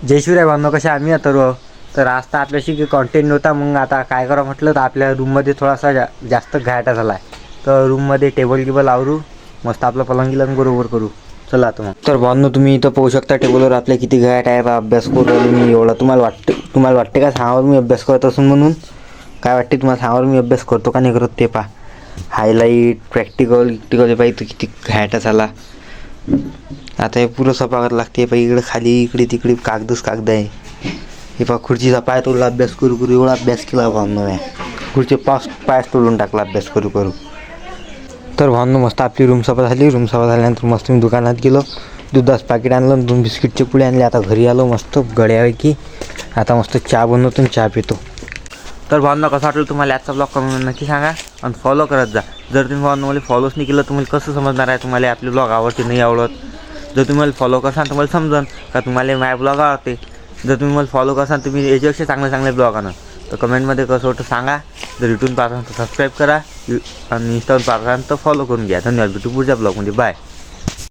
जय शिवराय भावनो, कसे आम्ही तर आज तर आपल्याशी काही कॉन्टेंट नव्हता. मग आता काय करा म्हटलं तर आपल्या रूममध्ये थोडासा जास्त घाटा झाला आहे. तर रूममध्ये टेबल गिबल आवरू, मस्त आपलं पलंगीला बरोबर करू. चला आता मग. तर भावनो, तुम्ही इथं पाहू शकता टेबलवर आपल्या किती घाट आहे. अभ्यास करू राहिलो मी एवढा. तुम्हाला वाटते का सांगावर मी अभ्यास करत असून म्हणून? काय वाटते तुम्हाला सांगावर मी अभ्यास करतो का नाही करत ते पहा. हायलाईट प्रॅक्टिकल पाहिजे किती घाटा झाला. आता हे पुरं सफा करायला लागते. पाहिजे इकडे खाली इकडे तिकडे कागद आहे. हे पहा खुर्चीचा पाय तोडला अभ्यास करू एवढा अभ्यास केला भावनो आहे. खुर्ची पाय तोडून टाकला अभ्यास करू. तर भावनो, मस्त आपली रूम सफा झाली. रूम सफा झाल्यानंतर मस्त मी दुकानात गेलो, दुधाचं पाकिट आणलं, 2 बिस्किटचे पुडे आणले. आता घरी आलो मस्त गड्यापैकी. आता मस्त चहा बनवतो आणि चहा पितो. तर भावनो, कसं वाटलं तुम्हाला आजचा ब्लॉग कमेंट नक्की सांगा आणि फॉलो करत जा. जर तुम्ही भावनो मला फॉलोच नाही केलं तुम्हाला कसं समजणार आहे तुम्हाला आपले ब्लॉग आवडते नाही आवडत. जर तुम्ही मला फॉलो करसाल तर मला समजन का तुम्हाला माझे ब्लॉग आवडते. जर तुम्ही मला फॉलो करसाल तुम्ही याच्यापेक्षा चांगले ब्लॉग आणा. तर कमेंटमध्ये कसं वाटतं सांगा. जर युट्यूब पाहताना तर सबस्क्राईब करा आणि इंस्टावर पाहताना तर फॉलो करून घ्या. धन्यवाद. भेटू पुढच्या ब्लॉगमध्ये. बाय.